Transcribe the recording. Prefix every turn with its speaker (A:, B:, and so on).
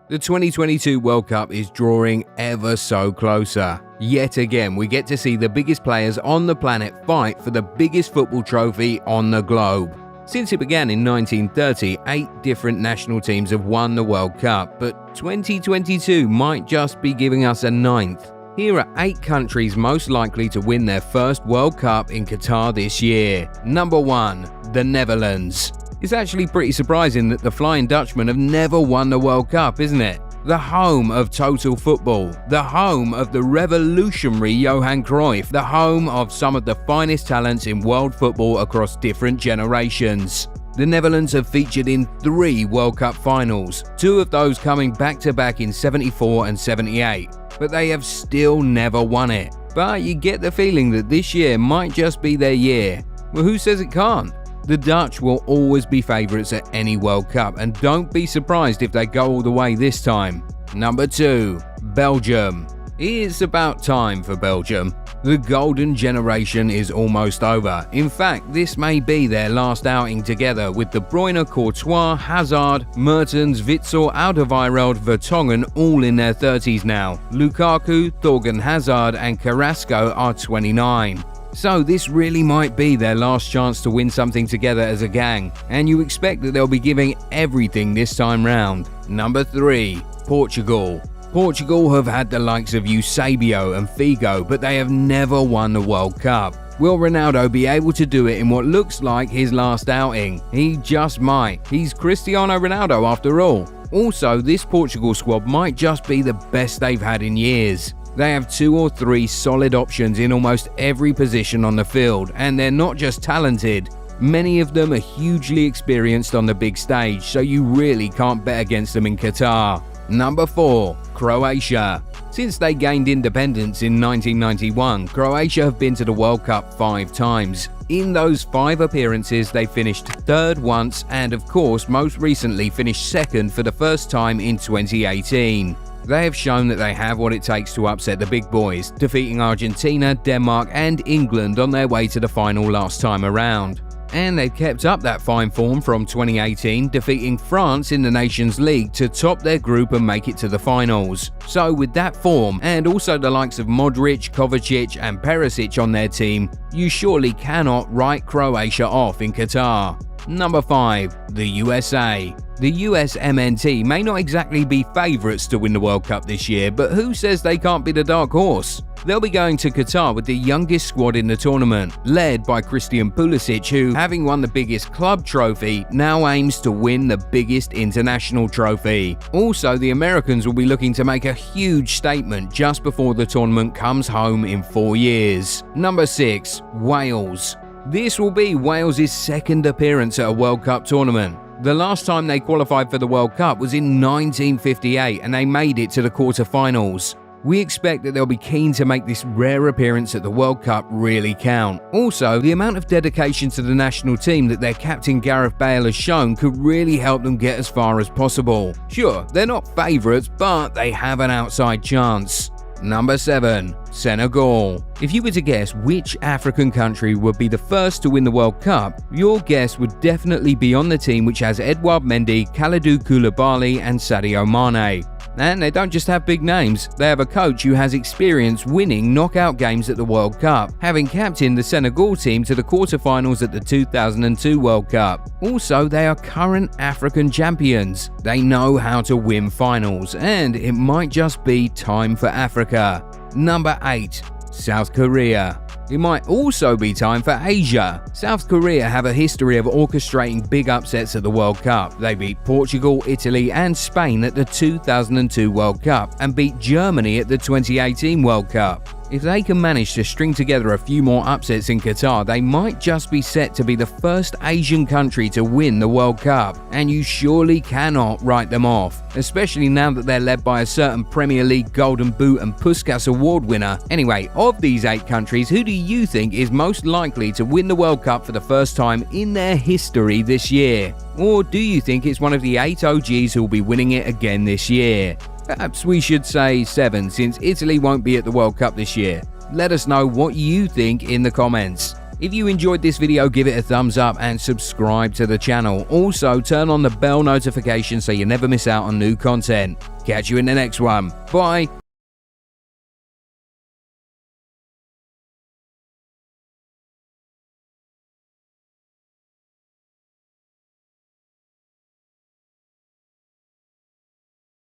A: The 2022 World Cup is drawing ever so closer. Yet again, we get to see the biggest players on the planet fight for the biggest football trophy on the globe. Since it began in 1930, 8 different national teams have won the World Cup, but 2022 might just be giving us a 9th. Here are 8 countries most likely to win their first World Cup in Qatar this year. Number 1. The Netherlands. It's actually pretty surprising that the Flying Dutchmen have never won the World Cup, isn't it? The home of total football, the home of the revolutionary Johan Cruyff, the home of some of the finest talents in world football across different generations. The Netherlands have featured in 3 World Cup finals, 2 of those coming back-to-back in 74 and 78, but they have still never won it. But you get the feeling that this year might just be their year. Well, who says it can't? The Dutch will always be favourites at any World Cup, and don't be surprised if they go all the way this time. Number 2. Belgium. It's about time for Belgium. The golden generation is almost over. In fact, this may be their last outing together, with De Bruyne, Courtois, Hazard, Mertens, Witsel, Alderweireld, Vertonghen all in their 30s now. Lukaku, Thorgan Hazard and Carrasco are 29. So this really might be their last chance to win something together as a gang, and you expect that they'll be giving everything this time round. Number 3. Portugal. Portugal have had the likes of Eusebio and Figo, but they have never won the World Cup. Will Ronaldo be able to do it in what looks like his last outing? He just might. He's Cristiano Ronaldo after all. Also, this Portugal squad might just be the best they've had in years. They have 2 or 3 solid options in almost every position on the field, and they're not just talented. Many of them are hugely experienced on the big stage, so you really can't bet against them in Qatar. Number 4. Croatia. Since they gained independence in 1991, Croatia have been to the World Cup 5 times. In those 5 appearances, they finished 3rd once and, of course, most recently finished 2nd for the first time in 2018. They have shown that they have what it takes to upset the big boys, defeating Argentina, Denmark and England on their way to the final last time around. And they've kept up that fine form from 2018, defeating France in the Nations League to top their group and make it to the finals. So with that form, and also the likes of Modric, Kovacic and Perisic on their team, you surely cannot write Croatia off in Qatar. Number 5. The USA. The USMNT may not exactly be favourites to win the World Cup this year, but who says they can't be the dark horse? They'll be going to Qatar with the youngest squad in the tournament, led by Christian Pulisic, who, having won the biggest club trophy, now aims to win the biggest international trophy. Also, the Americans will be looking to make a huge statement just before the tournament comes home in 4 years. Number 6. Wales. This will be Wales' 2nd appearance at a World Cup tournament. The last time they qualified for the World Cup was in 1958 and they made it to the quarter-finals. We expect that they'll be keen to make this rare appearance at the World Cup really count. Also, the amount of dedication to the national team that their captain Gareth Bale has shown could really help them get as far as possible. Sure, they're not favourites, but they have an outside chance. Number 7. Senegal. If you were to guess which African country would be the first to win the World Cup, your guess would definitely be on the team which has Edouard Mendy, Kalidou Koulibaly and Sadio Mane. And they don't just have big names, they have a coach who has experience winning knockout games at the World Cup, having captained the Senegal team to the quarterfinals at the 2002 World Cup. Also, they are current African champions. They know how to win finals, and it might just be time for Africa. Number 8. South Korea. It might also be time for Asia. South Korea have a history of orchestrating big upsets at the World Cup. They beat Portugal, Italy and Spain at the 2002 World Cup and beat Germany at the 2018 World Cup. If they can manage to string together a few more upsets in Qatar, they might just be set to be the first Asian country to win the World Cup, and you surely cannot write them off, especially now that they're led by a certain Premier League Golden Boot and Puskas Award winner. Anyway, of these 8 countries, who do you think is most likely to win the World Cup for the first time in their history this year? Or do you think it's one of the 8 OGs who will be winning it again this year? Perhaps we should say 7, since Italy won't be at the World Cup this year. Let us know what you think in the comments. If you enjoyed this video, give it a thumbs up and subscribe to the channel. Also, turn on the bell notification so you never miss out on new content. Catch you in the next one. Bye!